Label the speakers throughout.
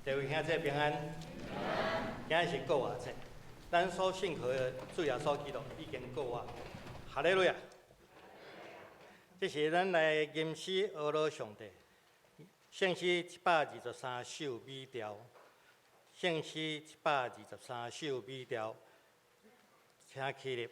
Speaker 1: 各位兄弟平安。今日是国外节，咱所信靠的主耶稣基督已经过活，哈利路亚！这是咱来吟诗阿罗上帝，圣诗123首美调，圣诗123首美调，请起立。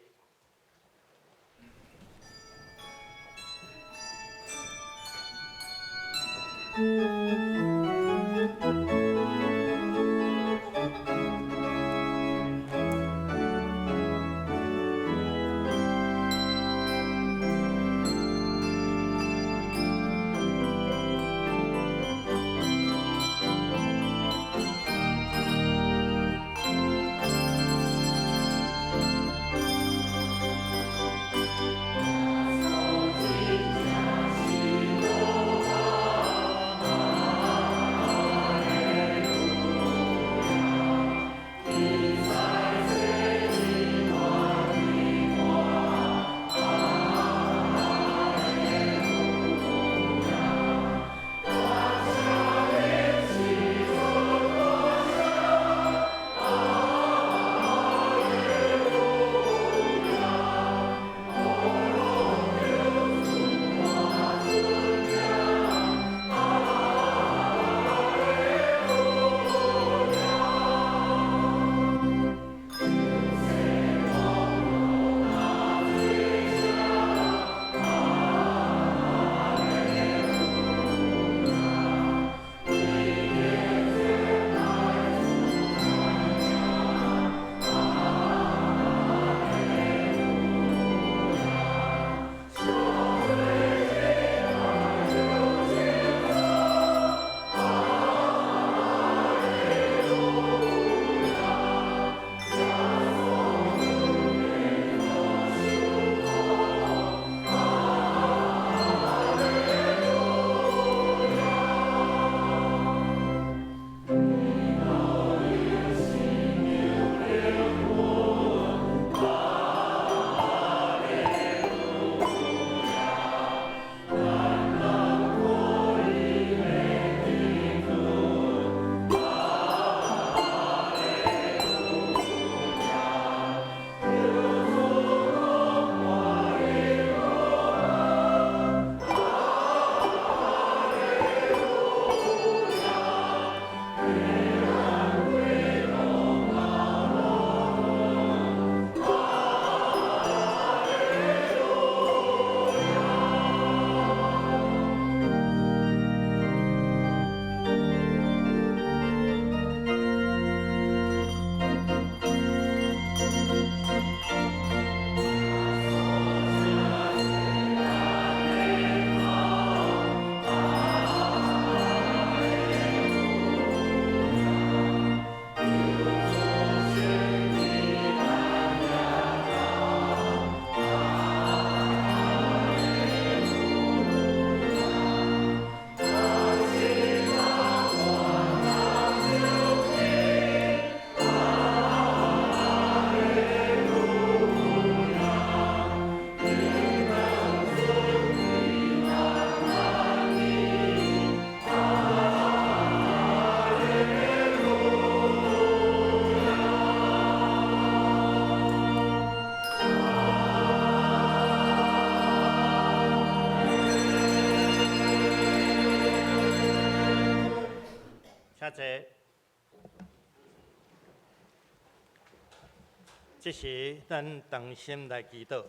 Speaker 1: 这时，咱同心来祈祷。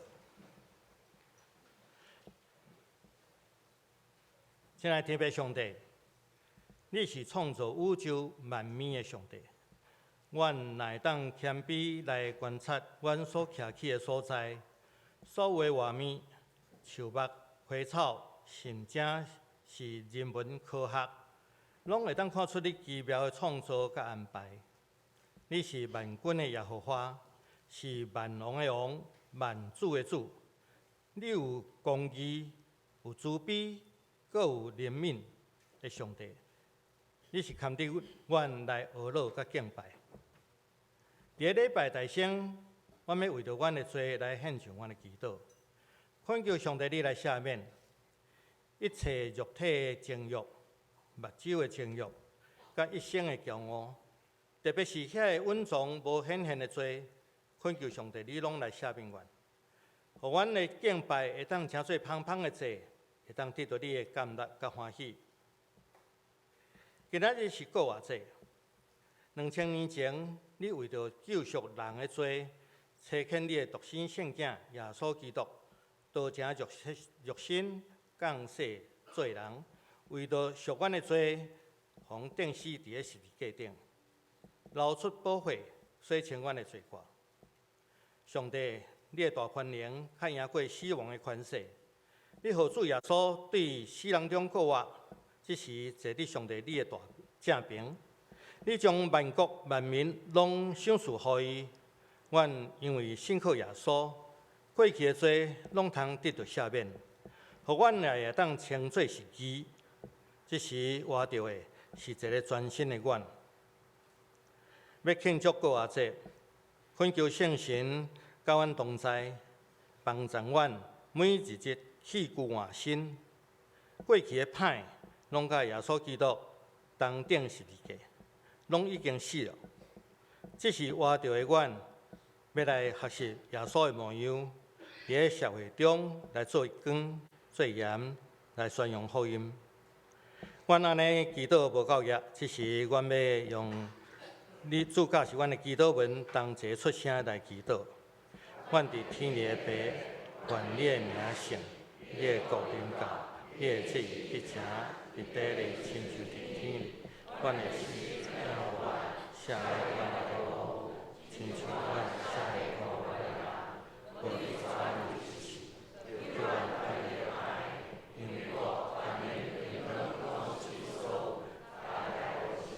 Speaker 1: 亲爱的天父上帝，你是创造宇宙万物的上帝，阮乃当谦卑来观察阮所徛起的所在，所有画面、树木、花草，甚至是人文科学，拢会当看出你奇妙的创造甲安排。你是万军的耶和华。是万王的王，万主的主。你有公义，有慈悲，阁有怜悯的上帝。你是堪得阮来学乐甲敬拜。伫个礼拜大声，阮要为着阮的罪来献上阮的祈祷，恳求上帝你来赦免一切肉体的情欲、目睭的情欲，甲甲一生的骄傲，特别是遐个稳重无显现的罪，恳求上帝你拢来赦免阮，互阮的敬拜会当诚做芳芳的祭，会当得到你的甘乐甲欢喜。今仔日是国外节，2000年前，你为着救赎人的罪，差遣你的独生圣子耶稣基督，道成肉身降世做人，为着赎阮的罪，互钉死伫个十字架顶，流出宝血，洗清阮的罪过。上帝，你的大权能较赢过死亡的权势，你何主耶稣对死人中告我，即时坐伫上帝你的大正平，你将万国万民拢赏赐予伊。阮因为信靠耶稣，过去的罪拢通得到赦免，互阮也会当称作是义。即时活着的是一个全新的阮。要庆祝国外节，恳求圣神甲阮同在，帮助阮每一日气骨换新。过去的歹，拢甲耶稣基督同顶十字架，拢已经死了。即是活着的阮，要来学习耶稣的模样，伫个社会中来做光、做盐，来宣扬福音。阮安尼祈祷无够额，即时阮要用你主教是阮的祈祷文，同齐出声来祈祷。阮伫天里的爸，愿你的名圣，你的国临到，你的旨意必成，伫地里亲像伫天里。阮的时让我下来阮的路，亲像阮下来我的我的家里之起，叫阮看你的爱，因为我还没有能忘记收，大概我是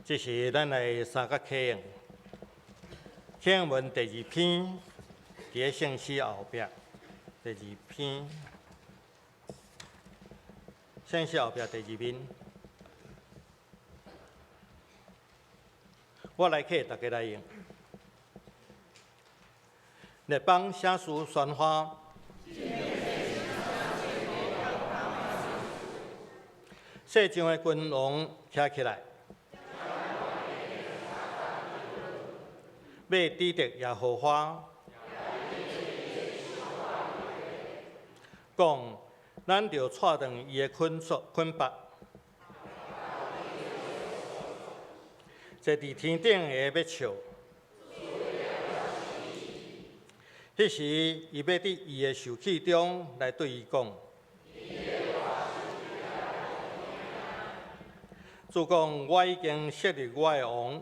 Speaker 1: 这是咱来三角启用，启用文第2篇，伫个圣诗后壁。第2篇，圣诗后壁第2面。我来客，大家来用。列邦写书宣花，世上的君王站起来。要抵敌耶和华，讲咱着踹断伊的捆绑，坐伫天顶的要笑。迄时，伊要伫伊的受气中来对伊讲：主讲，我已经设立我的王。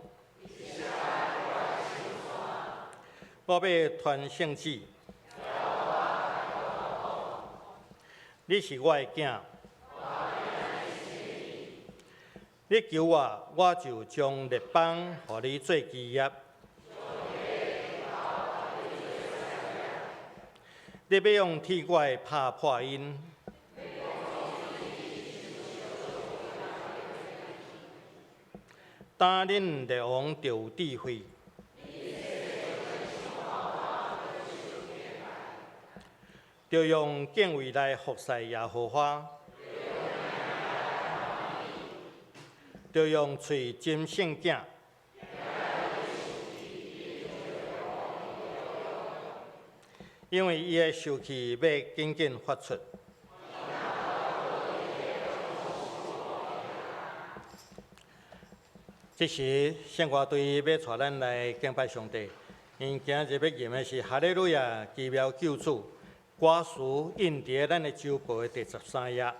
Speaker 1: 我要传圣旨，你是我的囝，你求我，我就将列邦互你做基业。你要用铁拐拍破因，当恁列王就有智慧。就用敬畏来服侍耶和华，就用喙真圣囝，因为伊的受气要紧紧发出。这时，圣歌队要带咱来敬拜上帝，因今日要念的是哈利路亚奇妙救主。歌词印伫咱的周报的第13页。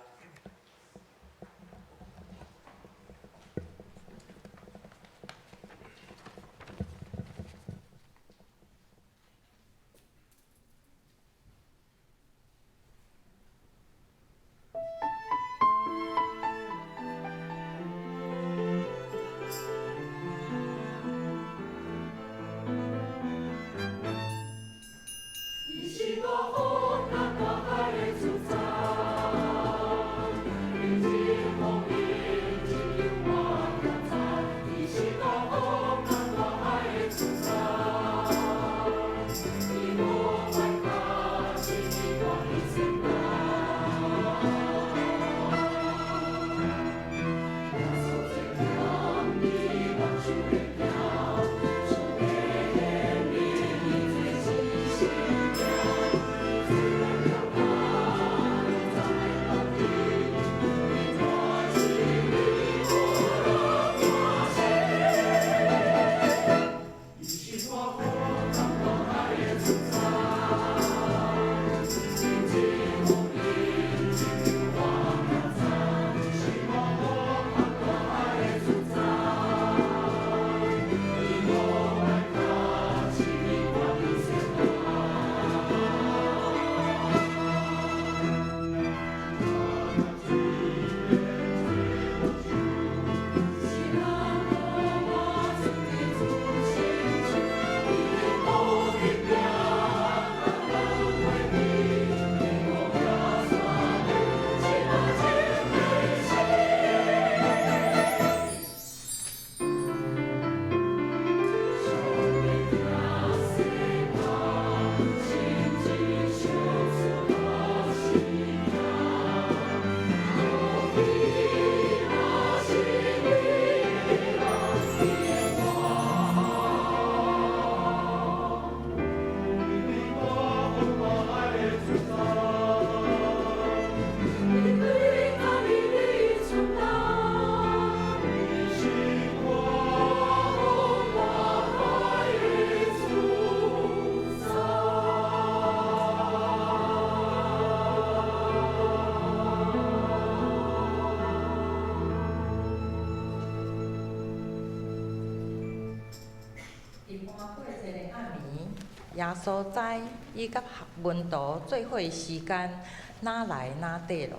Speaker 2: 伫搬过节的暗暝，耶稣知伊甲门徒做伙的时间哪来哪短咯。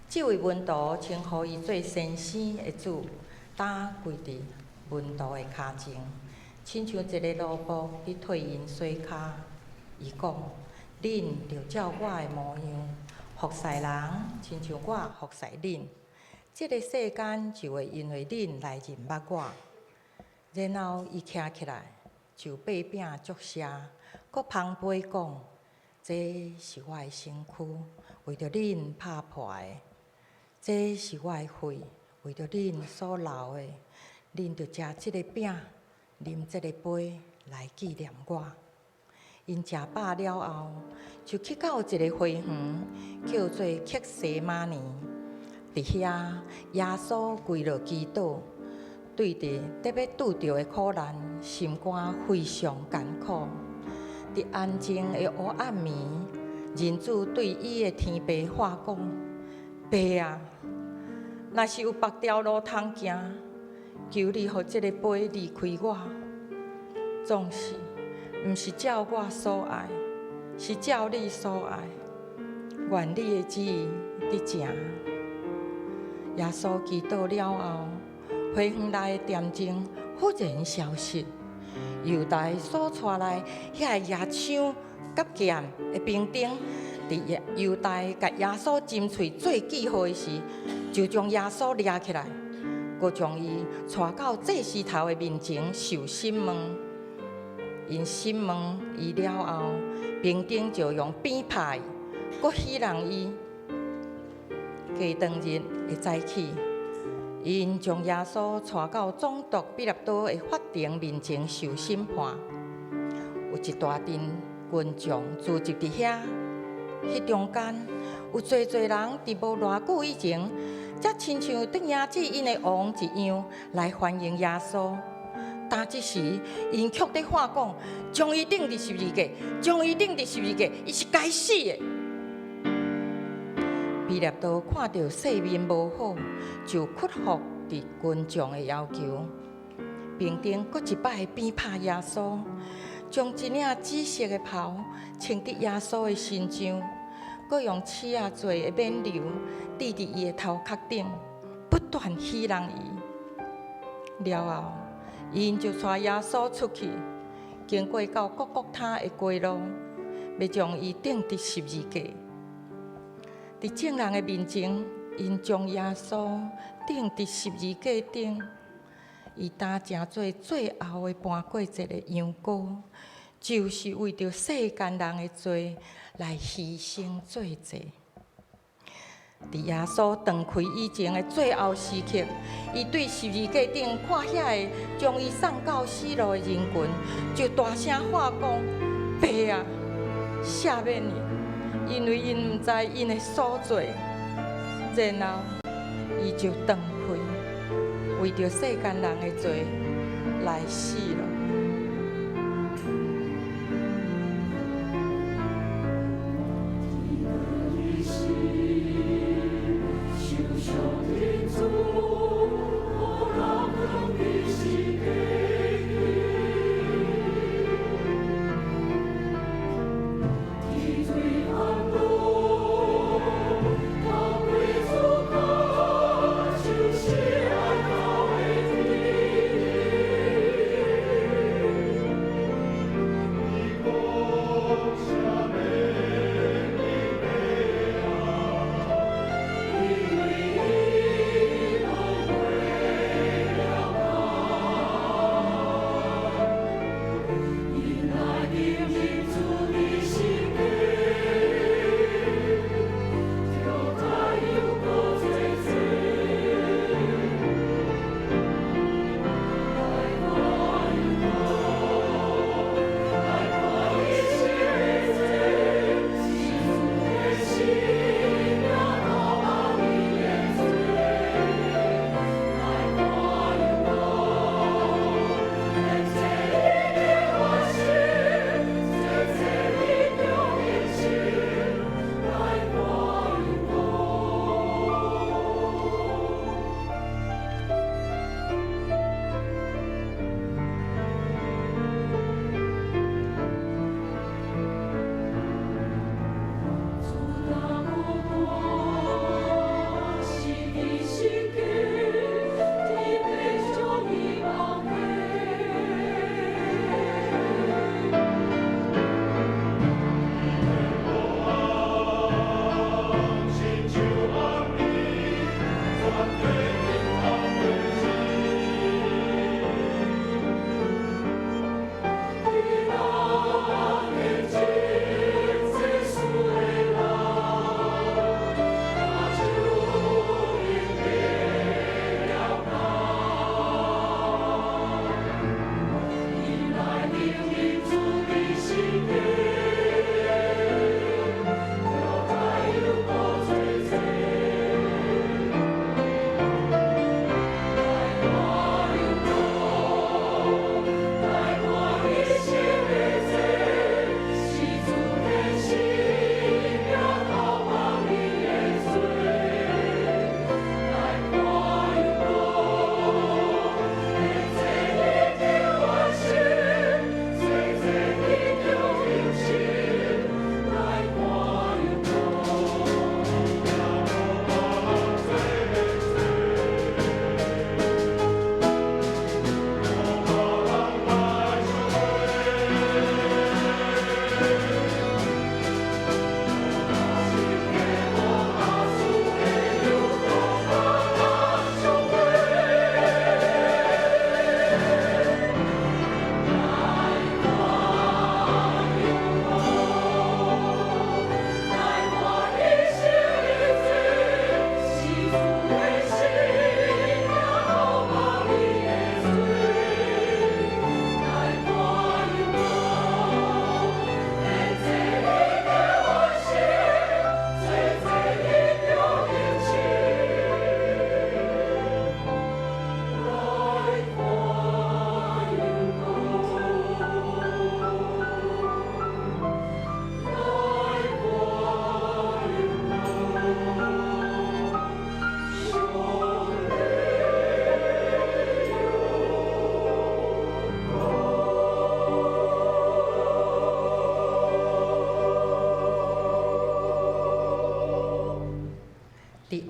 Speaker 2: 这位门徒称呼伊做先生的主，打跪伫门徒的骹前，亲像一个奴仆伫替因洗骹。伊讲：“恁着照我的模样服侍人，亲像我服侍恁。这个世间就会因为恁来认捌我。”然后伊徛起来，就八饼祝谢，佮旁杯讲：“这是我的身躯，为着恁拍破的；这是我的血，为着恁所流的。恁着食这个饼，啉这个杯，来纪念我。”因食饱了后，就去到一个花园，叫做克西马尼。伫遐，耶稣跪落祈祷，对着特别拄着的苦难，心肝非常艰苦。伫安静的黑暗暝，人子对伊的天父话讲：“爸啊，若是有别条路通行，求你予这个杯离开我。总是，毋是照我所爱，是照你所爱。愿你的旨意伫成。”耶稣祈祷了后，花园内的点睛忽然消失。犹大所带来遐个野枪甲剑的兵丁，伫犹大甲耶稣斟喙做记号的时，就将耶稣抓起来，佮将伊带到祭司头的面前受审问。因审问伊了后，兵丁就用鞭拍伊，佮戏弄伊。过当日的早起，因将耶稣带到总督比勒多的法庭面前受审判。有一大阵群众聚集伫遐，迄中间有侪人伫无偌久以前，才亲像得迎接因的王一样来欢迎耶稣。但这时，因却在喊讲：“将伊钉伫十字架，将伊钉伫十字架，伊是该死的。”比勒多看到势面无好，就屈服伫群众的要求。兵丁搁一摆鞭拍耶稣，将一领紫色的袍穿伫耶稣的身上，搁用刺仔做的冕旒滴伫伊的头壳顶，不断戏弄伊。了后，因就带耶稣出去，经过到各各他的街路，要将伊钉伫十字架。伫众人的面前，因将耶稣钉伫十字架顶，伊担正做最后的搬过节的羊羔，就是为着世间人的罪来牺牲做祭。伫耶稣断开以前的最后时刻，伊对十字架顶看遐个将伊送到死路的人群，就大声喊讲：“爸啊，赦免伊！”因为因毋知因的所做。然后，伊就断开，为着世间人的罪来死了。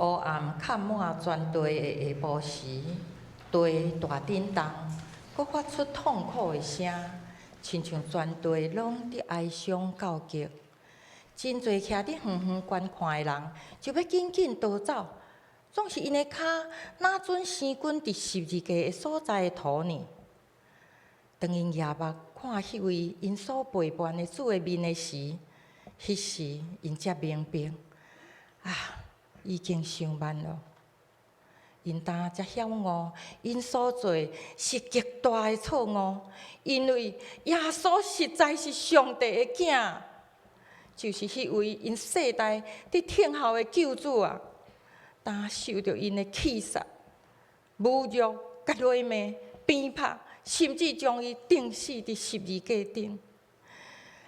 Speaker 2: 黑暗盖满全地的下晡时，地大震动，佮发出痛苦的声，亲像全地拢伫哀伤告急。真侪徛伫远远观看的人，就要紧紧逃走，总是因的骹哪准生滚伫十字架的所在的土呢？当因夜目看迄位因所陪伴的主的面的时，迄时因才明白，已经伤慢了。因当才晓悟，因所做是极大的错误，因为耶稣实在是上帝的囝，就是迄位因世代伫听候的救主啊！当受着因的气杀、侮辱、甲勒骂、鞭拍，甚至将伊钉死伫十字架顶，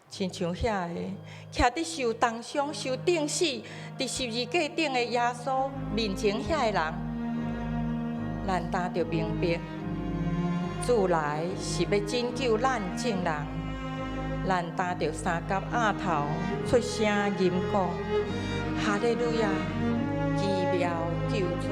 Speaker 2: 亲像遐个徛伫受重伤、受钉死伫十字架顶的耶稣面前遐个人。咱当着明白，主来是要拯救咱众人。咱当着三角额头出声吟讲：哈利路亚，奇妙救主。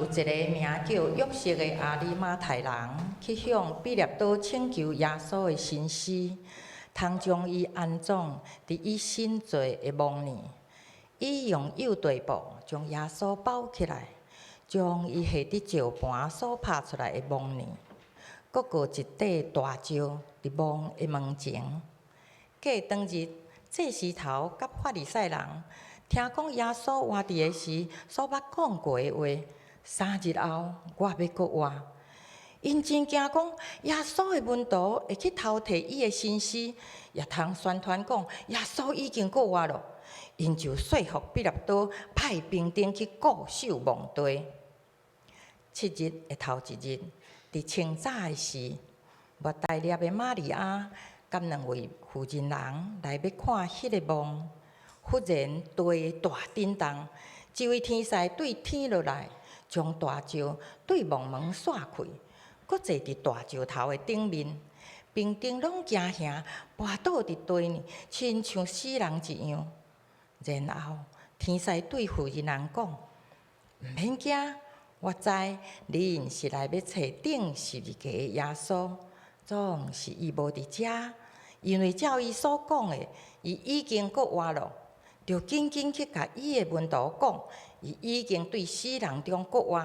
Speaker 2: 一个名叫约瑟的阿里马太人，去向彼列多请求耶稣的身尸，通将伊安葬伫伊新做的墓呢。伊用右地布将耶稣包起来，将伊下伫石盘所拍出来的墓呢，搁过一块大石伫墓的门前。过当日，祭司头甲法利赛人听讲耶稣活伫的时所捌讲过的话。3日后，我要搁活。因真惊讲耶稣的门徒会去偷摕伊的身尸，也通宣传讲耶稣已经搁活了。因就说服彼列多派兵丁去固守墓地。7日的头一日，伫清早的时，莫大列的玛利亚甲2位妇人人来要看迄个墓，忽然地大震动，一位天使对天落来。将大石对墓门刷开，搁坐伫大石头的顶面，兵丁拢惊吓，跋倒伫地呢，亲像死人一样。然后天使对妇人讲：毋免惊，我知恁是来要找顶12个的耶稣，总是伊无伫遮，因为照伊所讲的，伊已经搁活咯。就紧紧去甲伊的门徒讲，伊已经对死人中搁活。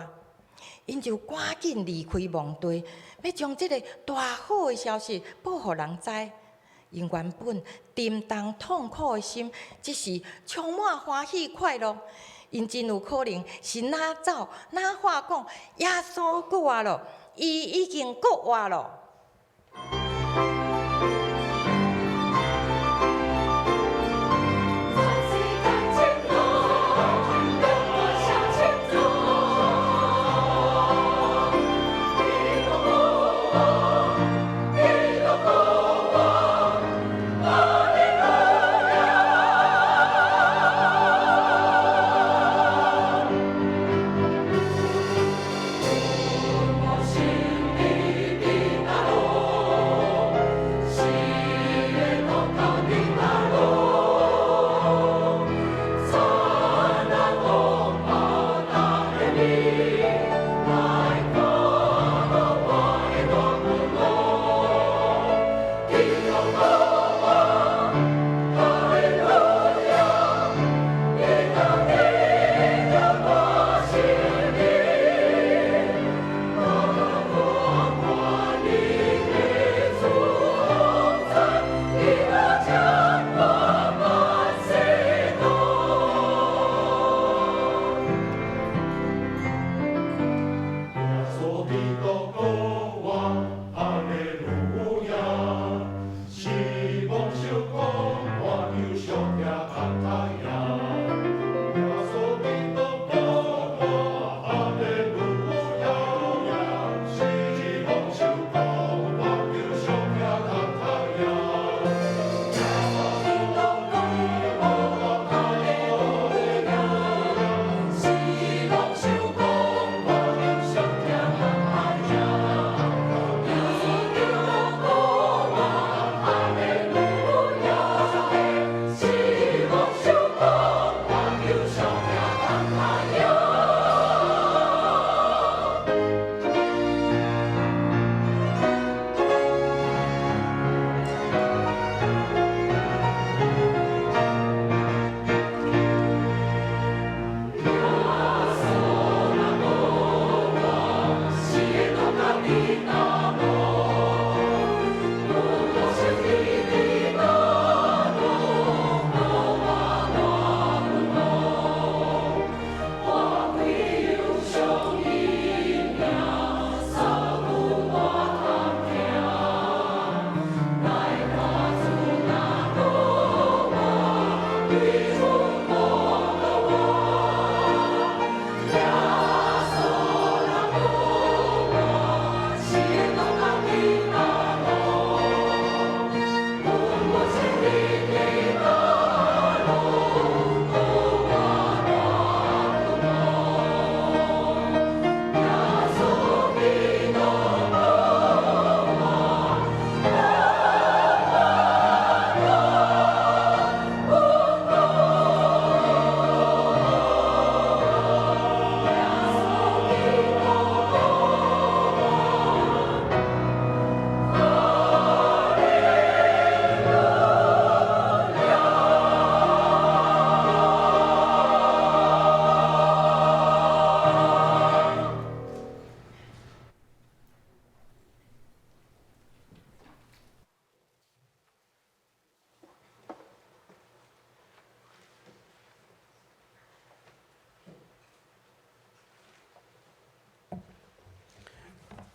Speaker 2: 因就赶紧离开墓地，要将这个大好的消息报互人知。因原本沉重痛苦的心，即时充满欢喜快乐。因真有可能是哪走哪话讲，耶稣搁活咯，伊已经搁活咯。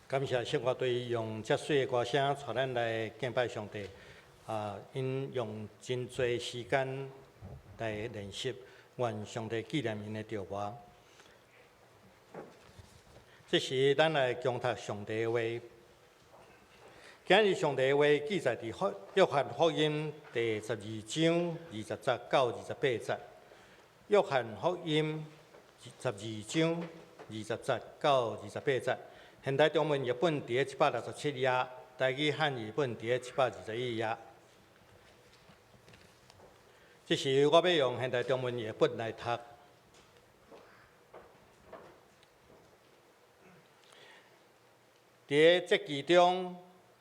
Speaker 1: 感谢生活队用遮水的歌声带咱来敬拜上帝。因用真侪时间来练习，愿上帝纪念因的着活。这时，咱来共读上帝的话。今日上帝的话记载伫约翰福音第12章20节到28节。约翰福音12章20节到28节。现代中文译本伫167页，台语汉语本伫721页。这时我要用现代中文译本来读。伫节期中，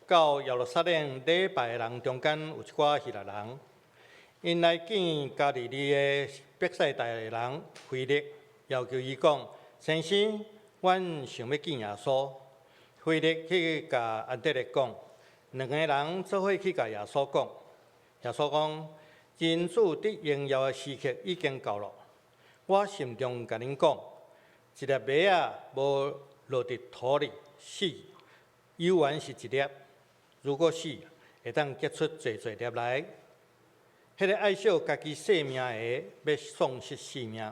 Speaker 1: 到耶路撒冷礼拜的人中间有一寡希腊人，因来见加利利的伯赛大的人腓力，要求伊讲：先生，阮想要见耶稣。腓力去甲安德烈讲，两个人做伙去甲耶稣讲。耶稣讲：人子得荣耀的时刻已经到了。我心中甲恁讲，一粒麦仔无落伫土里死，有缘是一粒；如果死，会当结出侪侪粒来。迄个爱惜家己性命的，要丧失性命；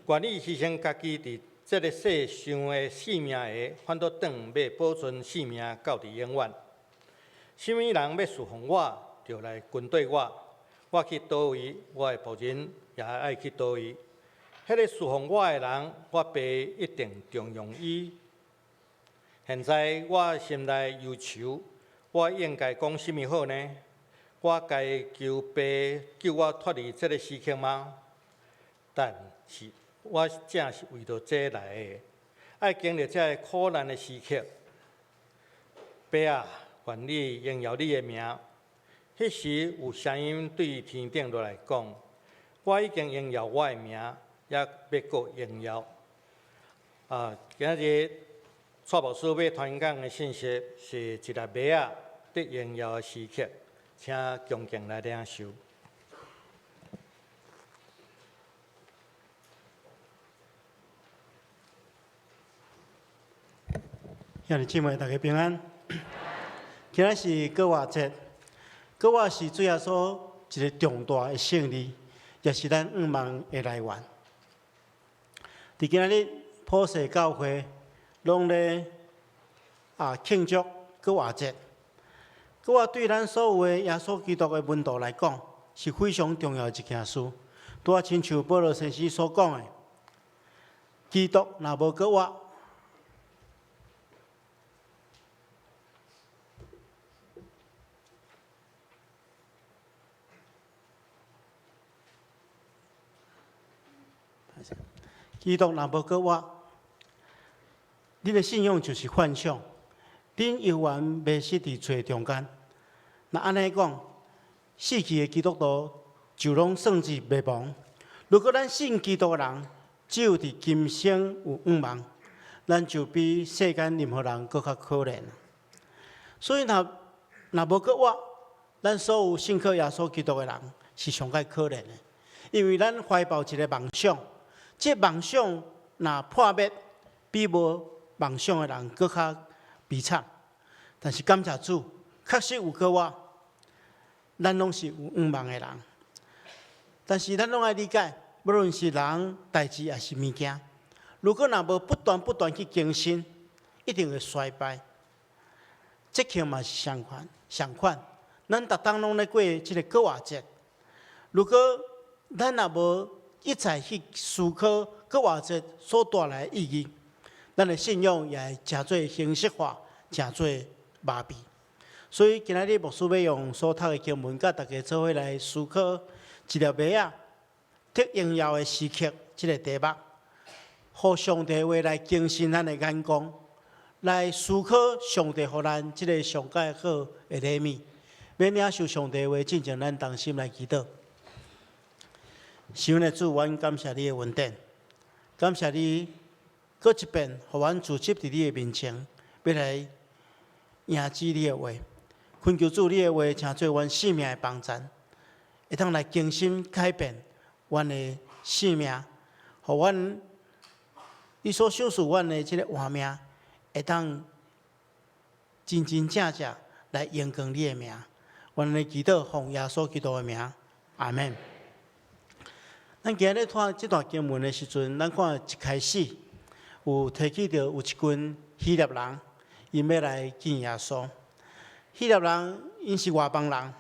Speaker 1: 愿意牺牲家己伫这个世上的性命的，反倒转要保存性命到伫永远。什么人要侍奉我，就来跟对我。我去倒位，我的仆人也爱去倒位。迄个侍奉我的人，我爸一定重用伊。现在我心内忧愁，我应该讲什么好呢？我该求爸救我脱离这个时刻吗？但是我正是为着这来的，爱经历这个苦难的时刻。爸啊，愿你荣耀你的名。迄时有声音对天顶落来讲：我已经荣耀我的名，也要搁荣耀。今日蔡牧师要传讲的信息是一粒麦仔得荣耀的时刻，请恭敬来领受。
Speaker 3: 兄弟姊妹，大家平安。今仔是过活节，过活是主耶稣一个重大的胜利，也是咱愿望的来源。伫今仔日普世教会拢咧庆祝过活节。过活对咱所有的耶稣基督的门徒来讲，是非常重要的一件事。拄啊，亲像保罗先生所讲的，基督若无过活，基督若无过活，恁的信仰就是幻想，恁永远迷失伫罪中间。那安尼讲，死去的基督徒就拢算是灭亡。如果咱信基督的人，只有伫今生有愿望，咱就比世间任何人搁较可怜。所以若无过活，咱所有信靠耶稣基督的人是上界可怜的，因为咱怀抱一个梦想。这梦想若破灭，比无梦想的人搁较悲惨。但是感谢主，确实有过活，咱拢是有愿望的人。但是咱拢爱理解，无论是人、代志还是物件，如果若无不断去更新，一定会衰败。这刻嘛是相款，咱逐当拢咧过这个过活节。如果咱若无一再去思考过活节所带来的意义，咱的信仰也会诚做形式化，诚做麻痹。所以今仔日牧师要用所读的经文，甲大家做伙来思考一粒麦仔得荣耀的时刻，这个题目，互上帝话来更新咱的眼光，来思考上帝互咱这个上界好的礼物。免领受上帝话，进前咱同心来祈祷。神的主，阮感谢你的恩典，感谢你，搁一遍，互阮自集伫你的面前，要来迎接你的话。恳求主，你的话成做阮生命的帮助，会当来更新改变阮的生命，互阮你所赏赐阮的这个活命，会当真真正正来荣光你的名。阮的祈祷奉耶稣基督的名，阿门。咱今日看这段经文的时阵，咱看一开始有提起到有一群希腊人，因要来见耶稣。希腊人因是外邦人，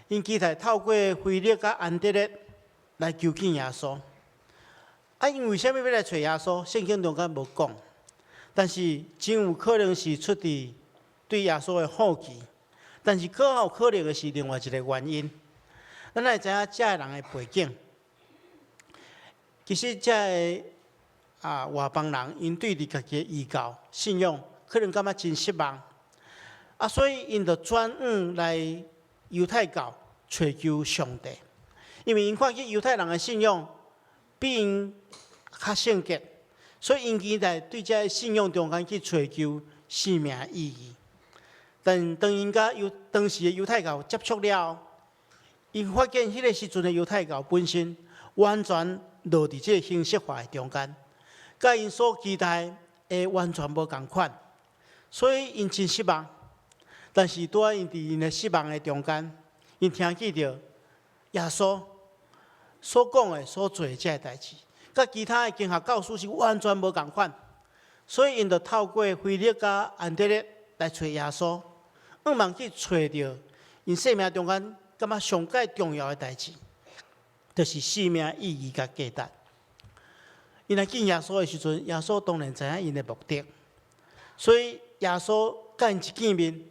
Speaker 3: 因期待透过腓力甲安德烈来求见耶稣。因为什么要来找耶稣？圣经中间无讲，但是真有可能是出自对耶稣的好奇，但是更有可能的是另外一个原因。咱会知影遮个人的背景。其实遮个外邦人，因对伫家己的异教信仰，可能感觉真失望。所以因就转往来犹太教寻求上帝，因为因看见犹太人的信仰比因较圣洁，所以因期待对遮个信仰中间去寻求生命意义。但当因甲当时的犹太教接触了后，因发现迄个时阵的犹太教本身完全落伫即个形式化的中间，甲因所期待的完全无共款，所以因真失望。但是拄仔因伫因的失望的中间，因听见着耶稣所讲的、所做的遮个代志，甲其他的经学教师是完全无共款，所以因就透过腓力甲安德烈来找耶稣，望去找着因生命中间感觉上界重要的代志，就是生命意义甲价值。因来见耶稣的时阵，耶稣当然知影因的目的，所以耶稣甲因一见面。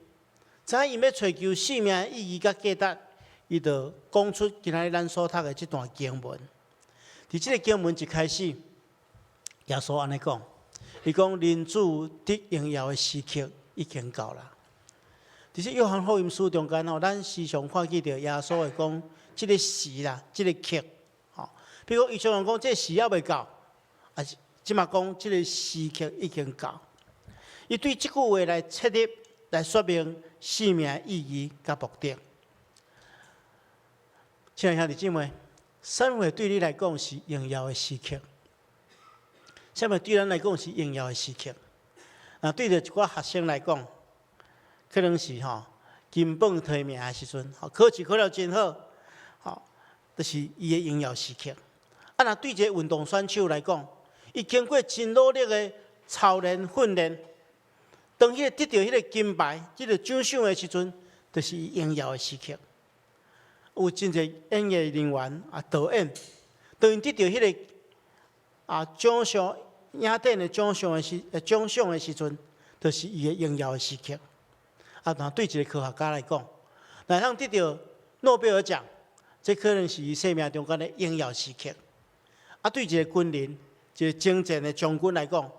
Speaker 3: 知影因要追求生命意义甲价值，伊就讲出今仔日咱所读的这段经文。伫这个经文一开始，耶稣安尼讲，伊讲人子得荣耀的时刻已经到了。伫这约翰福音书中间咱时常看见着耶稣会讲这个时啦，这个刻，比如伊常常讲这个时还未到，即嘛讲这个时刻已经到。伊对这句话来切入。来说明生命意义甲目的。亲爱兄弟姊妹，什么对你来讲是荣耀的时刻？什么对咱来讲是荣耀的时刻？对着一寡学生来讲，可能是金榜题名的时阵，考试考了真好，就是伊的荣耀时刻。若对一个运动选手来讲，伊经过真努力的操练训练。当迄个得到迄个金牌、即个奖赏的时阵，就是伊荣耀的时刻。有真侪演艺人员导演，当因得到迄个奖项、雅典的奖赏的时阵，就是伊的荣耀的时刻。但对一个科学家来讲，若通得到诺贝尔奖，这可能是伊生命中间的荣耀时刻。对一个军人、一个征战的将军来讲，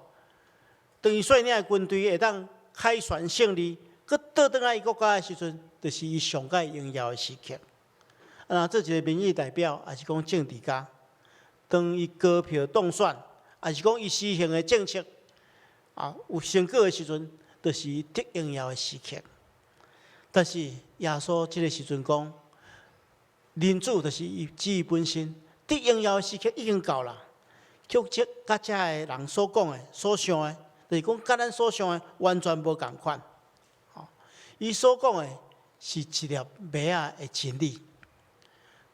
Speaker 3: 当伊率领的军队会当凯旋胜利，佮倒转来伊国家的时阵，就是伊上界荣耀的时刻。做一个民意代表，也是讲政治家，当伊高票当选，也是讲伊施行的政策有成果的时阵，就是伊得荣耀的时刻。但是耶稣这个时阵讲，人子就是伊自己本身得荣耀的时刻已经到了，却甲遮个人所讲的、所想的。就是讲，甲咱所想的完全无共款。伊所讲的是一粒麦仔的真理。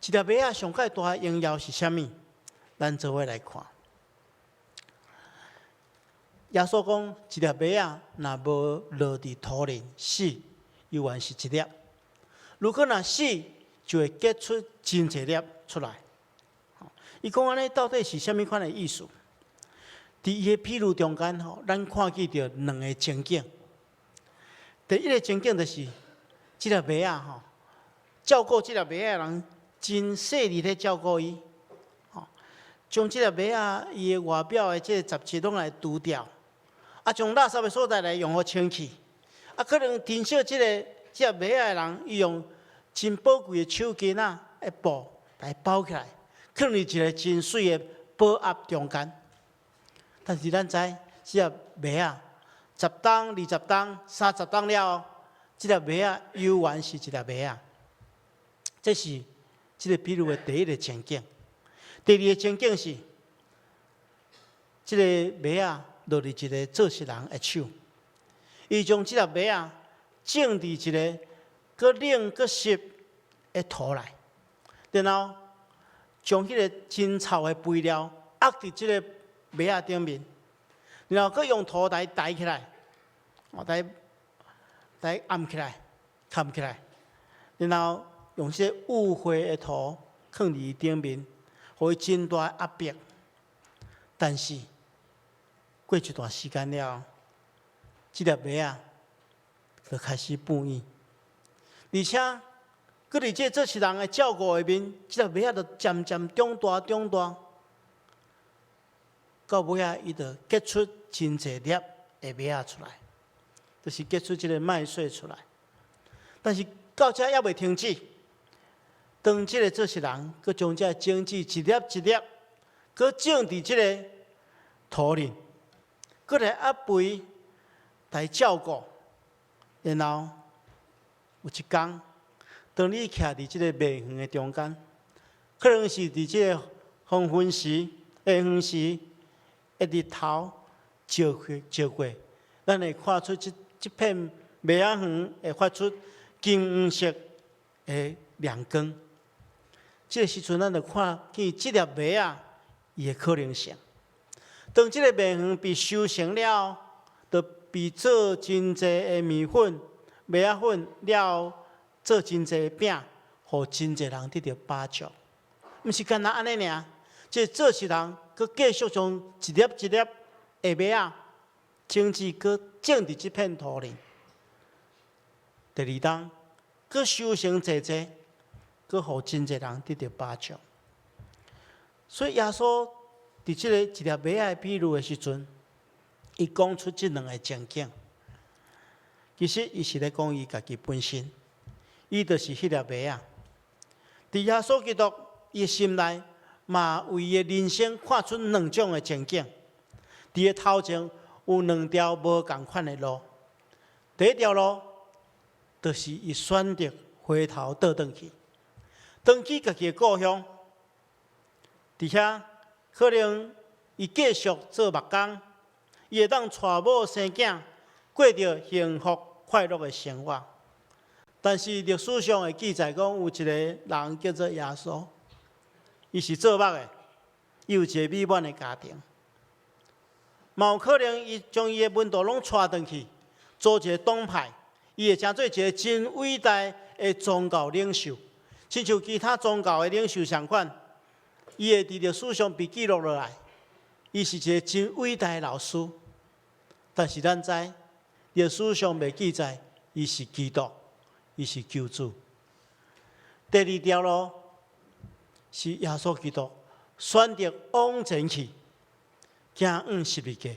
Speaker 3: 一粒麦仔上界大的荣耀是啥物？咱做伙来看。耶稣讲，一粒麦仔若无落伫土里死，犹原是一粒；如果若死，就会结出真侪粒出来。伊讲安尼到底是啥物款的意思？伫伊的譬如中间咱看见着两个情景。第一个情景就是，即粒麦仔照顾即粒麦仔的人真细腻咧照顾伊，将即粒麦仔伊的外表的即个杂质拢来除掉，将垃圾的所在来用互清气，可能珍惜即粒麦仔的人，伊用真宝贵的手巾的布来包起来，放伫一个真水的宝盒中间。但是咱知，即粒麦仔10担、20担、30担了后，即粒麦仔犹原是一粒麦仔。这是即个比喻的第一个情景。第二个情景是，即个麦仔落入一个做事人的手，伊将即粒麦仔种伫一个搁冷搁湿的土内，然后将迄个真臭的肥料压伫即个麦仔顶面，然后佮用土台抬起来，台按起来、扛起来，然后用些雾灰的土放伫伊顶面，互伊真大压迫。但是过一段时间了，即粒麦仔就开始变异，而且佮伫这做事人的照顾下面，即个尾仔就渐渐长大，到尾仔伊就结出真侪粒的尾仔出来，就是结出即个麦穗出来。但是到这还未停止，当即个做事人佮将这种子一粒一粒，佮种伫即个土里，佮来压肥来照顾，然后有一天，当你徛伫即个麦园的中间，可能是伫即个黄昏时、下昏时，日头照过，咱会看出即片麦仔园会发出金黄色的亮光。即个时阵，咱就看见即粒麦仔伊的可能性。当即个麦园被收成了，就被做真侪的面粉、麦仔粉了，做真侪的饼，互真侪人得到饱足。毋是干那安尼尔，即做事人佮继续将一粒一粒的麦仔种子，佮种伫即片土里。第二冬，佮收成济济，佮互真侪人得到饱足。所以耶稣伫即个一粒麦仔的比喻的时阵，伊讲出即两个情景。其实伊是咧讲伊家己本身，伊就是迄粒麦仔。伫耶稣基督伊心内嘛为伊的人生看出两种的情景。伫个头前有两条无共款的路，第一条路就是伊选择回头倒转去，回去家己的故乡。伫遐可能伊继续做木工，伊会当娶某生囝，过着幸福快乐的生活。但是历史上会记载讲，有一个人叫做耶稣，伊是做木的，伊有一个美满的家庭。嘛有可能伊将伊的门徒拢带转去，组一个党派，伊会成做一个真伟大的宗教领袖，亲像其他宗教的领袖相款。伊会伫历史上被记录落来，伊是一个真伟大的老师。但是咱知，历史上未记载伊是基督，伊是救主。第二条路是耶稣基督选择往前去，行往十字架。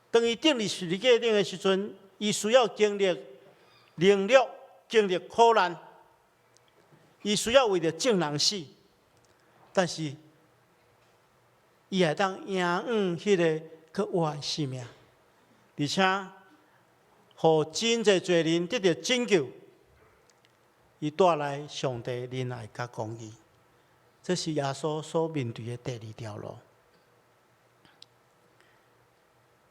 Speaker 3: 当伊顶伫十字架顶的时阵，伊需要经历凌辱，经历苦难，伊需要为着正人死。但是，伊会当赢往迄个去活的生命，而且，互真侪罪人得到拯救，伊带来上帝仁爱甲公义。这是耶稣所面对的第二条路。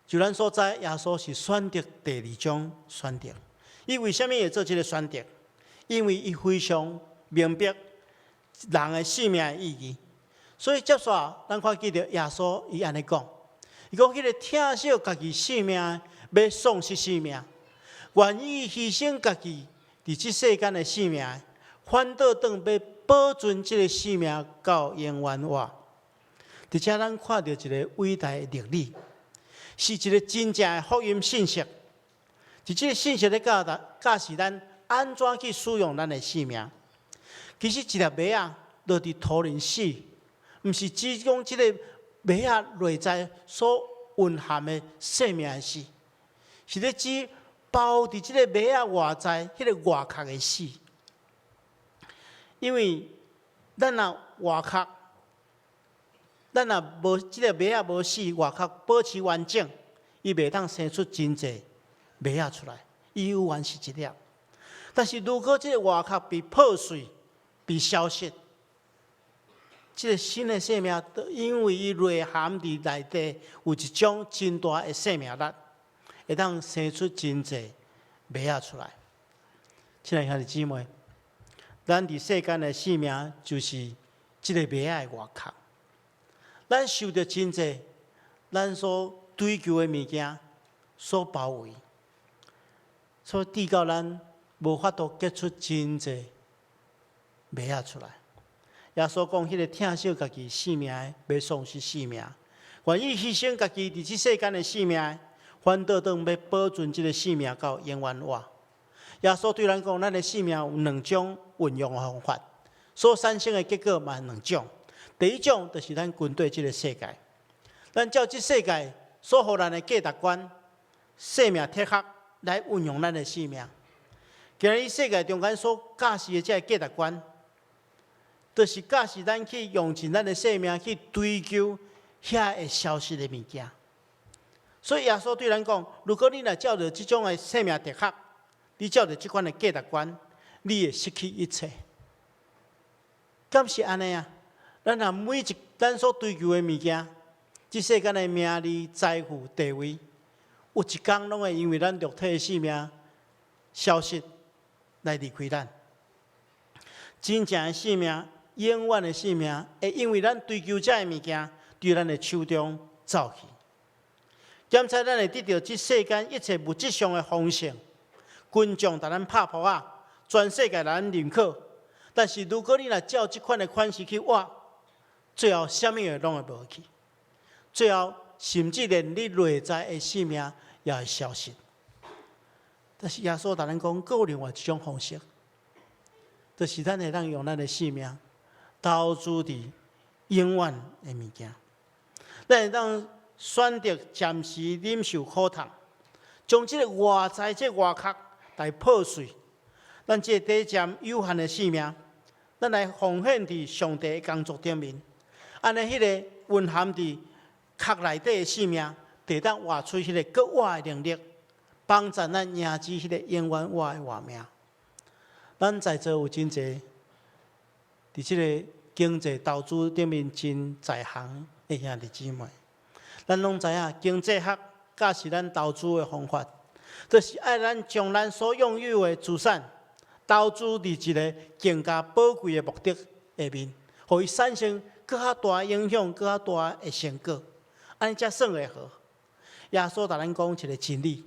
Speaker 3: 就咱所知，耶稣是选择第二种选择。伊为什么会做这个选择？因为伊非常明白人的生命的意义。所以接下咱看见着耶稣伊安尼讲，伊讲迄个疼惜家己生命，要丧失生命，愿意牺牲家己伫即世间的生命，反倒当要保存即个生命到永远活。而且咱看到一个伟大的历史，是一个真正的福音信息。伫即个信息咧教示咱安怎去使用咱的生命。其实一粒麦仔落伫土里死，毋是只讲即个麦仔内在所蕴含的生命的死，是咧指包伫即个麦仔外在迄个外壳的死。因为咱若外壳，咱若无即个麦仔无死，外壳保持完整，伊袂当生出真济麦仔出来，伊有完是一粒。但是如果即个外壳被破碎、被消失，即个新的生命，因为伊内含伫内底有一种真大的生命力，会当生出真济麦仔出来。亲爱兄弟姊妹，咱伫世间的生命就是即个麦仔的外壳。咱受到真济咱所追求的物件所包围，所以致到咱无法度结出真济麦仔出来。耶稣讲，迄个疼惜家己生命的，要丧失生命；愿意牺牲家己伫即世间的生命，反倒当要保存即个生命到永远活。耶稣对咱讲，咱的生命有两种运用的方法，所产生的结果嘛两种。第一种就是咱军队这个世界，咱照这世界所予咱的价值观、生命铁盒来运用咱的生命。今日世界中间所教示的这个价值观，就是教示咱去用尽咱的生命去追求遐会消失的物件。所以耶稣对咱讲，如果你若照着这种的生命铁盒，你照着这款的价值观，你会失去一切。敢是安尼啊？咱若每一咱所追求的物件，这世间的名利、财富、地位，有一天拢会因为咱肉体的生命消失，来离开咱。真正的生命、永远的生命，会因为咱追求这物件，伫咱的手中走去。检测咱会得到这世间一切物质上的丰盛，群众甲咱拍扑啊，全世界甲咱认可。但是如果你若照这款的款式去活，最后啥物嘢拢会无去，最后甚至连你内在的生命也会消失。但是耶稣甲咱讲，还有另外一种方式，就是咱会当用咱的生命投资伫永远的物件，咱会当选择暂时忍受苦痛，将这个外在这外壳来破碎，咱这短暂有限的生命，咱来奉献伫上帝的工作顶面。安尼，迄个蕴含伫壳内底的生命，得当活出迄个更活的能力，帮助咱赢取迄个永远活的活命。咱在座有真侪，伫即个经济投资顶面真在行的兄弟姊妹，咱拢知影经济学教是咱投资的方法，就是爱咱将咱所拥有的资产投资伫一个更加宝贵的目的下面，互伊产生更较大的影响，更较大的成果，安尼才算会好。耶稣甲咱讲一个真理，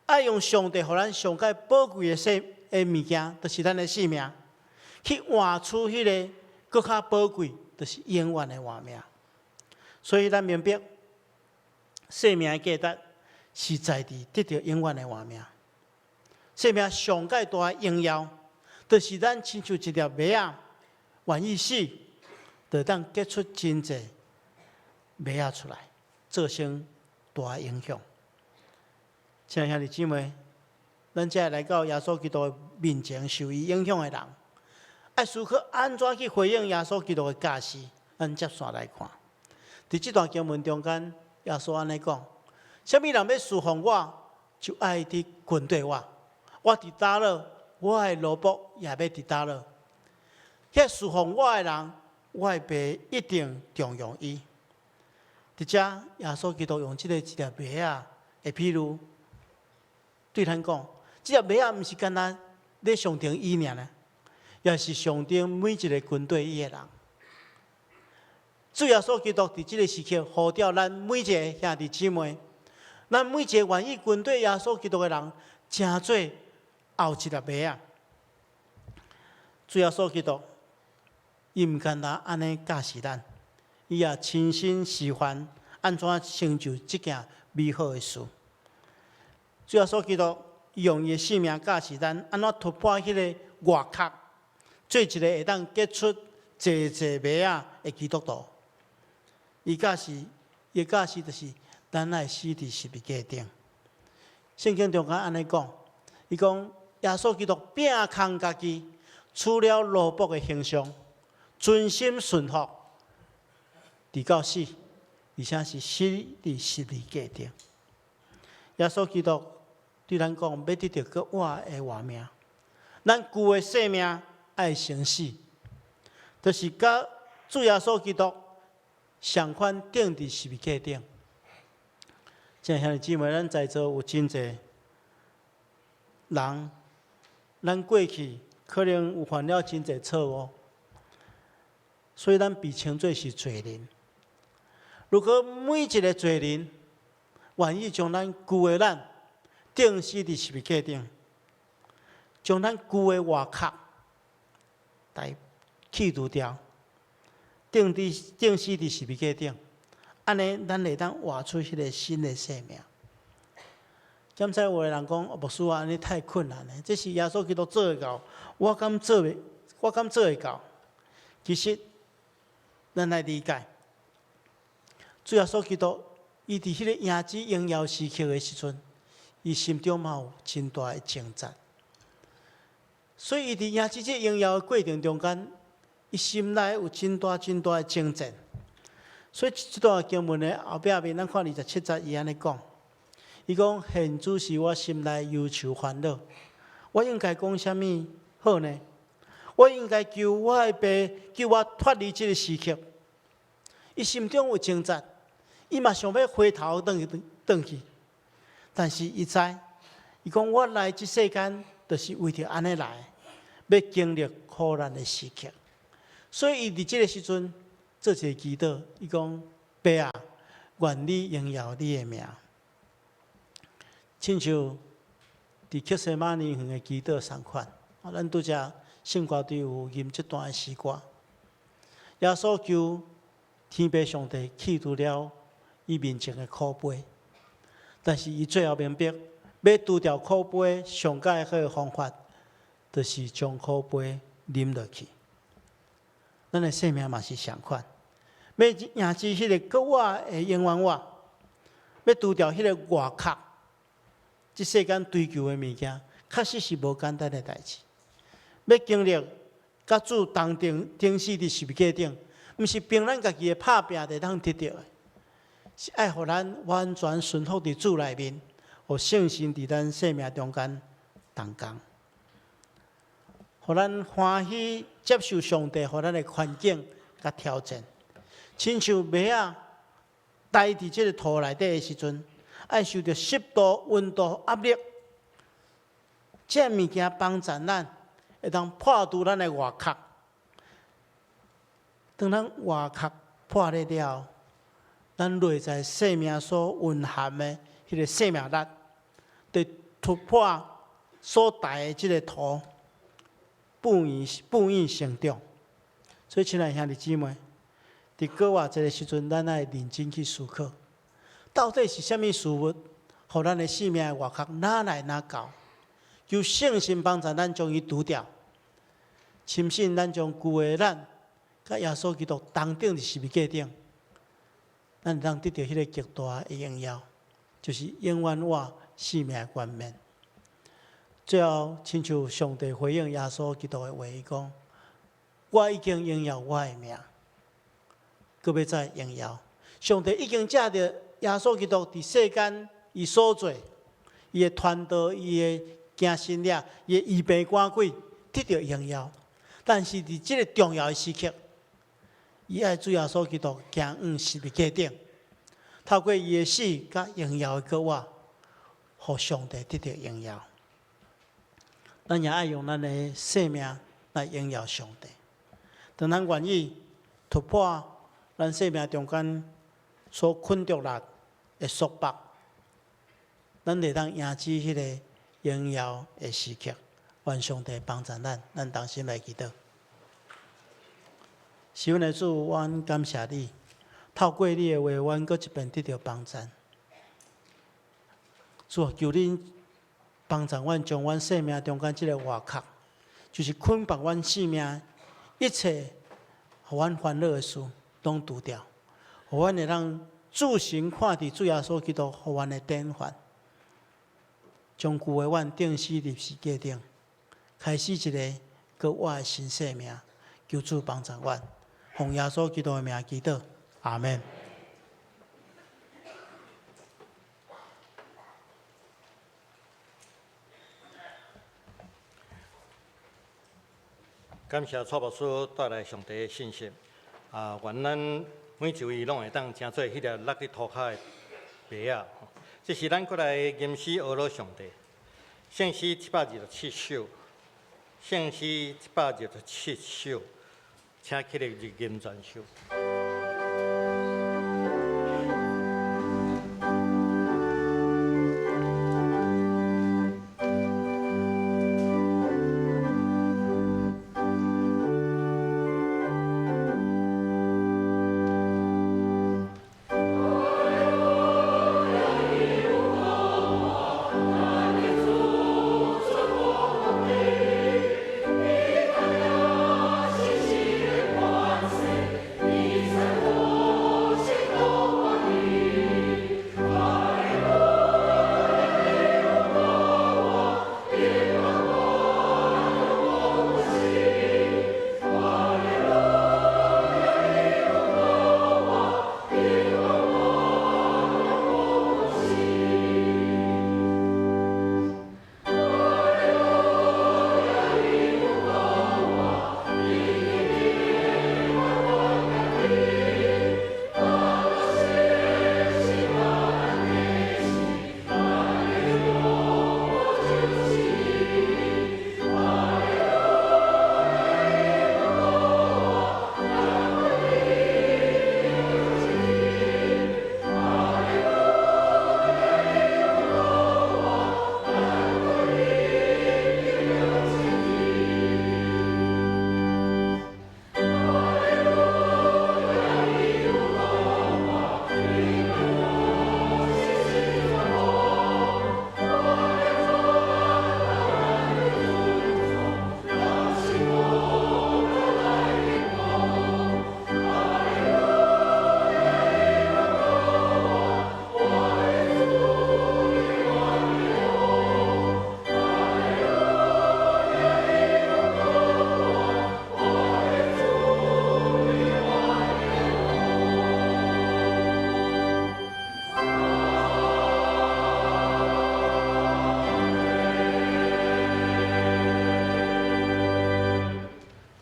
Speaker 3: 爱用上帝互咱上界宝贵的物件，就是咱的生命，去换出迄个更较宝贵，就是永远的活命。所以咱明白，生命的价值是在伫得到永远的活命。生命上界大的荣耀，就是咱亲像一条麦仔，愿意死，就当结出真济麦仔出来，造成大的影响。亲爱兄弟姊妹，咱才来到耶稣基督的面前，受伊影响的人，爱思考安怎去回应耶稣基督的教示。咱接续来看，伫这段经文中间，耶稣安尼讲：，什么人要侍奉我，就爱伫跟对我。我伫叨落，我的萝卜也要伫叨落。遐侍奉我的人，我的爸一定重用伊。伫遮，耶稣基督用这个一条麦仔的譬如，对咱讲，这条麦仔毋是单单咧象征伊尔呢，也是象征每一个军队伊的人。主耶稣基督伫这个时刻呼召咱每一个兄弟姊妹，咱每一个愿意军队耶稣基督的人，成做后一粒麦仔。主耶稣基督，伊毋单单安尼教示咱，伊也亲身示范安怎成就这件美好的事。主耶稣基督用伊的生命教示咱安怎突破迄个外壳，做一个会当结出济济麦仔的基督徒。伊教示，伊教示就是咱爱死伫十字架顶。圣经中间安尼讲，伊讲耶稣基督摒空家己，取了萝卜的形象，专心顺服，直到死，而且是死伫十字架顶。耶稣基督对咱讲，要得到个活的活命，咱旧的生命爱生死，就是甲主耶稣基督相款钉伫十字架顶。亲爱兄弟姊妹，咱在座有真济人，咱过去可能有犯了真济错误，所以咱被称作是罪人。如果每一个罪人愿意将咱旧的咱钉死伫十字架顶，将咱旧的外壳来去除掉，钉死伫十字架顶，安尼咱会当活出迄个新的生命。检察有的人讲，牧师啊，安尼太困难了，这是耶稣基督做会到，我敢做会到？其实，咱来理解，主耶稣基督，伊伫迄个影子荣耀时刻的时阵，伊心中嘛有真大的挣扎，所以伊伫影子这荣耀的过程中间，伊心内有真大的挣扎。所以这段经文的后壁面，咱看27节，伊安尼讲。伊讲：现主是我心内忧愁烦恼，我应该讲啥物好呢？我应该求我的爸救我脱离这个时刻。伊心中有挣扎，伊嘛想要回头转去，但是伊知，伊讲我来这世间，就是为着安尼来，要经历苦难的时刻。所以伊伫这个时阵做一个祈祷，伊讲：爸啊，愿你荣耀你的名。亲像伫克西马尼园的祈祷同款，咱拄则圣歌队有吟这段的诗歌。耶稣求天父上帝弃除了伊面前的苦杯，但是伊最后明白，要除掉苦杯上介好的方法，就是将苦杯啉落去。咱的生命嘛是同款，要赢至迄个国我的永远我，要除掉迄个外壳。这世间追求的物件，确实是无简单的代志。要经历甲主同定死伫十字架顶，毋是凭咱家己的拍拼就当得到的，是爱互咱完全顺服伫主内面，互圣神伫咱生命中间同工，互咱欢喜接受上帝互咱的环境甲挑战。亲像麦仔待伫即个土内底的时阵。爱受到湿度、温度、压力，这物件帮助咱会当破除咱的外壳。当咱外壳破裂了，咱内在生命所蕴含的迄个生命力，得突破所带的即个土，不易成长。所以，亲爱兄弟姊妹，伫过活这个时阵，咱爱认真去思考。到底是啥物事物，互咱的生命的外壳哪来哪到？求圣神帮助咱将伊除掉，深信咱将旧的咱，甲耶稣基督同顶伫十字架顶，咱会当得到迄个极大的荣耀，就是永远我生命的冠冕。最后，亲像上帝回应耶稣基督的话，伊讲：我已经荣耀我的名，搁要再荣耀。上帝已经借着耶稣基督伫世间，伊所做，伊的传道，伊的行神力，伊的医病赶鬼，得到荣耀。但是伫即个重要的时刻，伊爱主耶稣基督行往十字架顶，透过伊的死甲荣耀的国我，互上帝得到荣耀。咱也爱用咱的生命来荣耀上帝。当咱愿意突破咱生命中间所困着力的束缚，咱会当赢取迄个荣耀的时刻。愿上帝帮助咱同心来祈祷。是阮的主，阮感谢你，透过你的话，阮搁一遍得到帮助。主，求恁帮助阮，将阮生命中间即个外壳，就是捆绑阮生命一切，互阮烦恼的事，拢除掉，互阮会当自行看伫主耶稣基督互阮的典范，将旧的阮钉死伫十字架顶，开始一个搁活的新生命。求主帮助阮，奉耶稣基督的名祈祷，阿门。
Speaker 1: 感谢蔡牧师带来上帝的信息。愿咱每一位拢会当成做迄条落伫涂骹的白仔。这是咱过来吟诗学罗上帝。圣诗727首，圣诗727首，请起来日吟全首。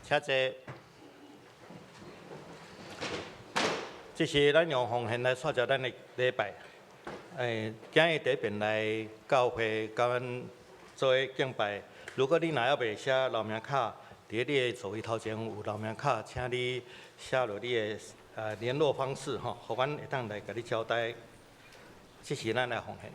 Speaker 1: 谢谢。这是咱用奉献来塑造咱的礼拜。今日第一遍来教会，甲阮做敬拜。如果你若还未写留名卡，伫你的座位头前有留名卡，请你写落你的联络方式吼，互阮会当来甲你交代。这是咱的奉献。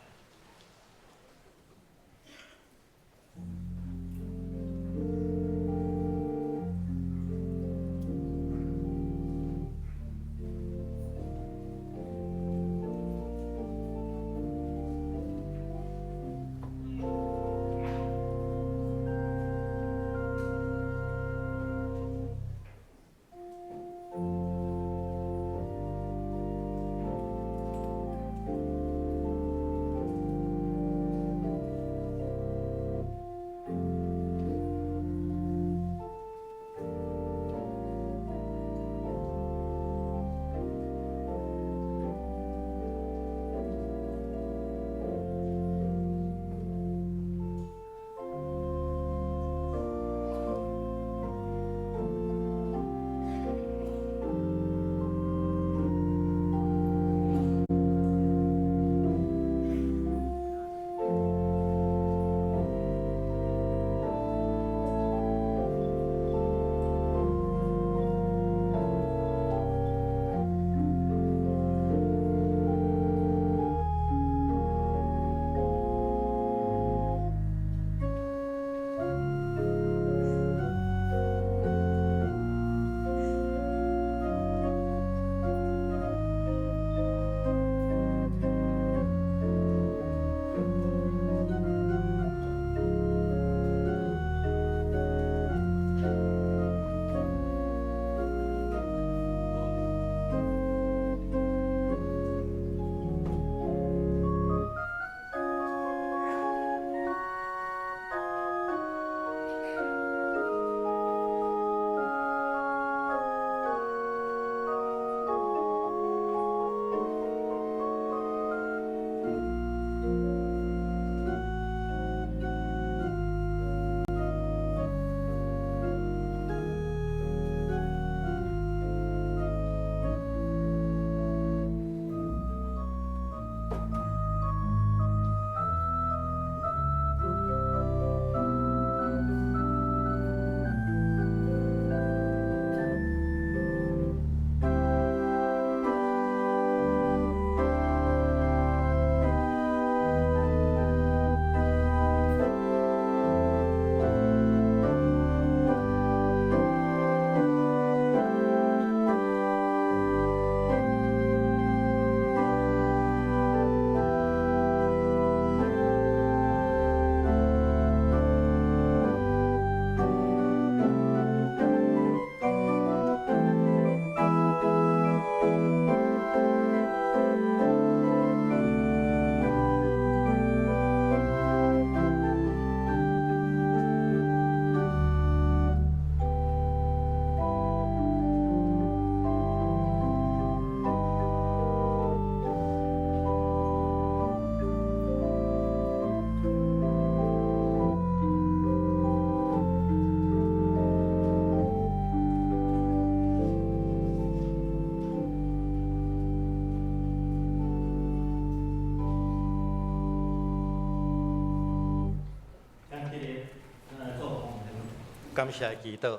Speaker 1: 感谢祈祷，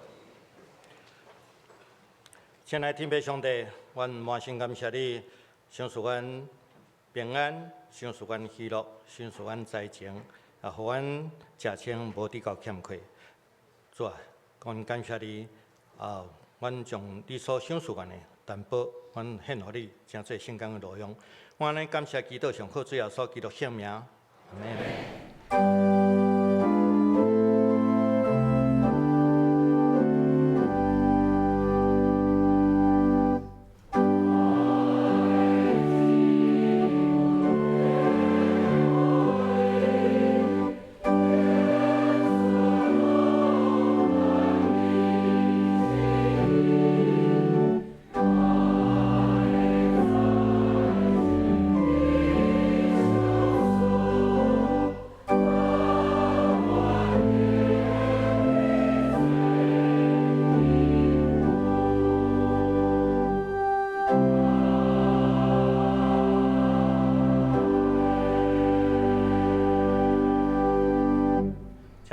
Speaker 1: 亲爱的天父上帝，阮满心感谢你，赏赐阮平安，赏赐阮喜乐，赏赐阮财情，也互阮食穿无得到欠亏。主啊，阮感谢你，阮将你所赏赐阮的担保，阮献互你，诚侪圣工的路用。我安尼感谢祈祷上靠主耶稣基督圣名，阿门。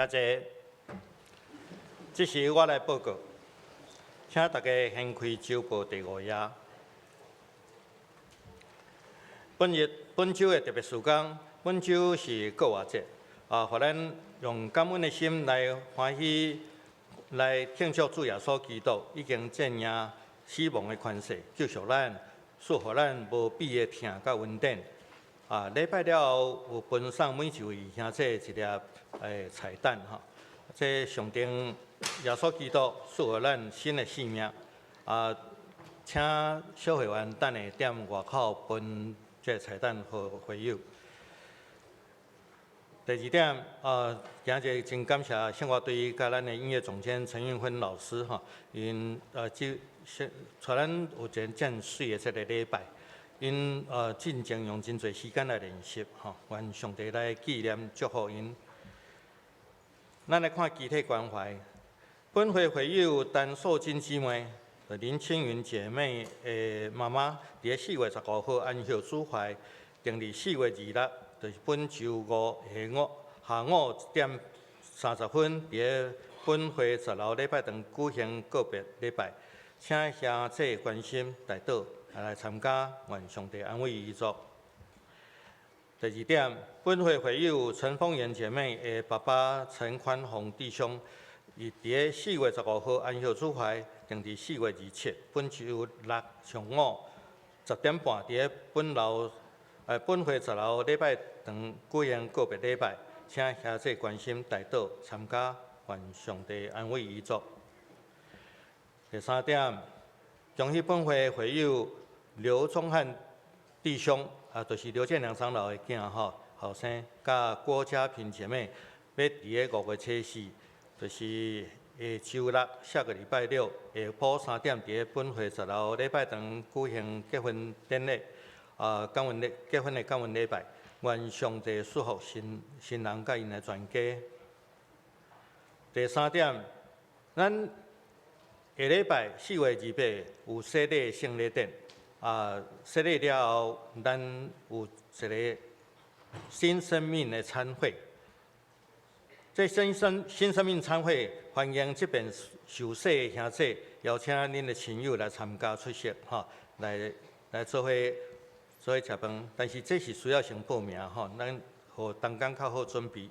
Speaker 1: 谢谢。这时我来报告，请大家掀开周报第5页。本周的特别事工，本周是国外节，互咱用感恩的心来欢喜，来庆祝主耶稣基督已经战胜死亡的权势，救赎咱，赐予咱无比的疼甲恩典。礼拜了后有分送每一位兄弟一粒彩蛋哈，这象征耶稣基督赐予咱新的生命。请小会员等下踮外口分这彩蛋给会友。第二点，今日真感谢生活队甲咱的音乐总监陈运芬老师哈，因带咱有一个真水的这个礼拜。因真正用真侪时间来练习，愿上帝来纪念祝福因。咱来看集体关怀，本会会友陈素贞姊妹、林青云姐妹的妈妈，伫4月15号安息主怀，定伫4月26，就是本周5下午1点30分，伫本会10楼礼拜堂举行告别礼拜，请兄弟关心代祷。来参加，愿上帝安慰遗族。第2点，本会会友陈凤元姐妹的爸爸陈宽宏弟兄，伊伫4月15号安息主怀，定伫4月27，本周6上午10点半，伫本会10楼礼拜堂举行告别礼拜，请兄弟关心代祷参加，愿上帝安慰遗族。第3点，恭喜本会会友。刘宗汉弟兄就是刘建良长老的囝后生，甲郭家平姐妹，要伫5月7日，就是周6下个礼拜6下晡3点，伫本会10楼礼拜堂举行结婚典礼，结婚的感恩礼拜，愿上帝祝福新人甲因的全家。第3点，咱下礼拜4月28有洗礼圣礼典。洗礼了后，咱有一个新生命的餐会。这新生命餐会，欢迎这边受洗的兄弟，邀请恁的亲友来参加出席，来做伙吃饭。但是这是需要先报名咱互同工较好准备。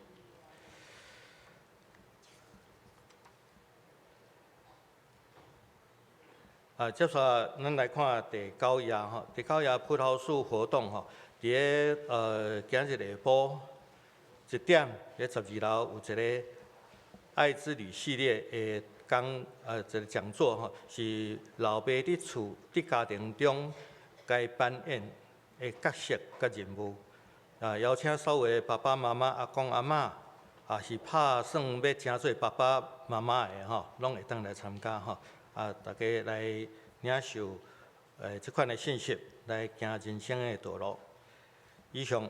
Speaker 1: 接下来咱来看第9页第9页葡萄树活动伫今日下晡1点，伫12楼有一个爱之旅系列的一个讲座是老爸伫厝伫家庭中该扮演的角色甲任务。邀请所有的爸爸妈妈、阿公阿嬷，是拍算要请做爸爸妈妈的拢会当来参加大家来领受这款的信息，来行人生的道路。以上。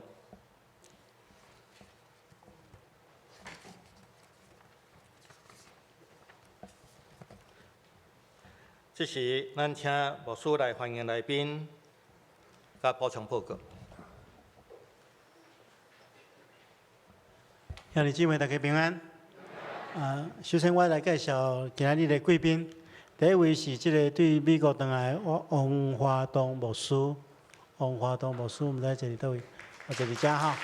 Speaker 1: 这时，咱请牧师来欢迎来宾，甲补充报告。
Speaker 3: 兄弟姊妹，大家平安。首先我来介绍今日的贵宾。第一位是这个对美国回来王华东牧师，王华东牧师，毋知坐伫倒位？坐伫遮哈。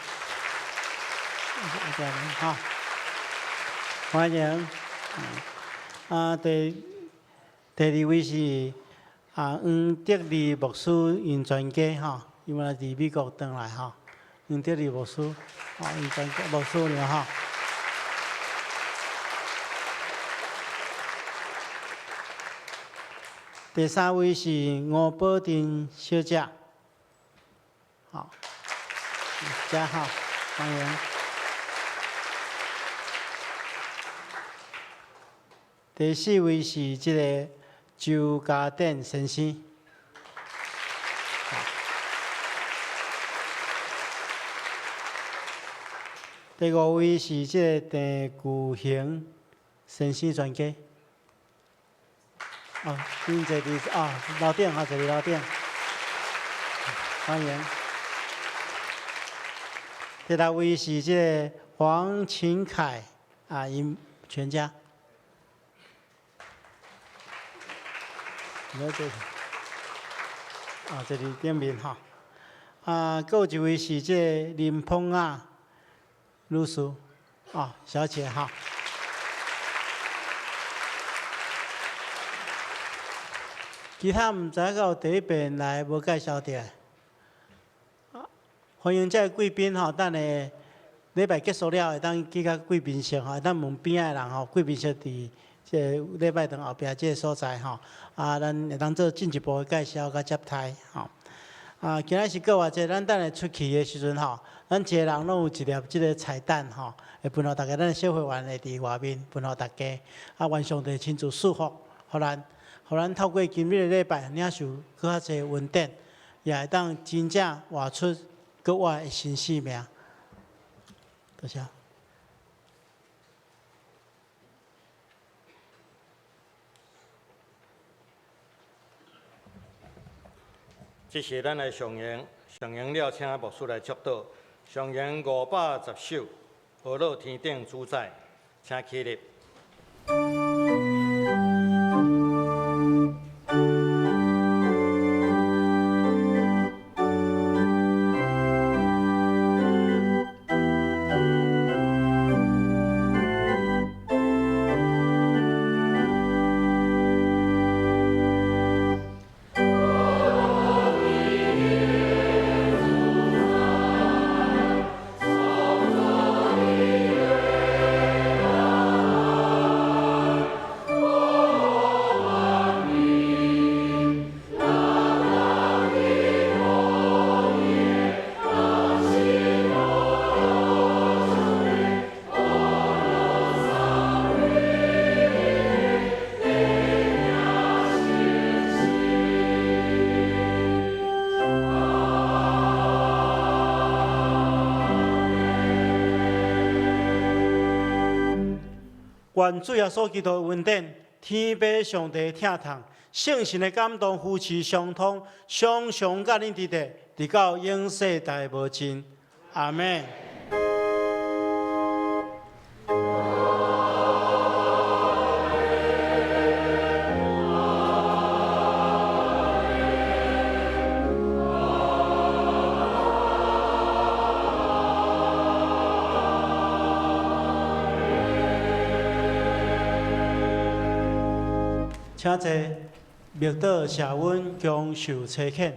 Speaker 3: 欢迎。第二位是黄德利牧师因全家因为伫美国回来黄德利牧师，因全家牧师了第3位是吴宝珍小姐，家欢迎。第4位是这个周家典先生。第5位是这个郑巨兴先生全家。恁坐伫楼顶坐伫楼顶，欢迎。第6位是这个黄秦凯因全家。没有这个。这里顶面哈。还有一位是这林凤雅女士，小姐哈。其他唔知到第一遍来无介绍到。欢迎这贵宾吼，等下礼拜结束了，会当去到贵宾室吼，会当问边仔人吼，贵宾室伫这礼拜堂后壁这个所在吼，咱会当做进一步的介绍甲接待吼。今仔是搁偌济，咱等下出去的时阵吼，咱一个人拢有一粒即个彩蛋吼，会分互大家，咱的小会员会伫外面分互大家，愿上帝亲自祝福，互咱透过今日的礼拜领受搁较济恩典，也会当真正活出搁我的新生命。多谢。
Speaker 1: 这是咱的上言了，请牧师来祝祷。上言510首，何乐天顶主宰，请起立。
Speaker 3: 愿主耶稣基督的恩典，天父上帝疼痛，圣神的感动，夫妻相通，常常甲恁伫地，直到永世代无尽。阿门。请坐，默祷谢阮将受差遣。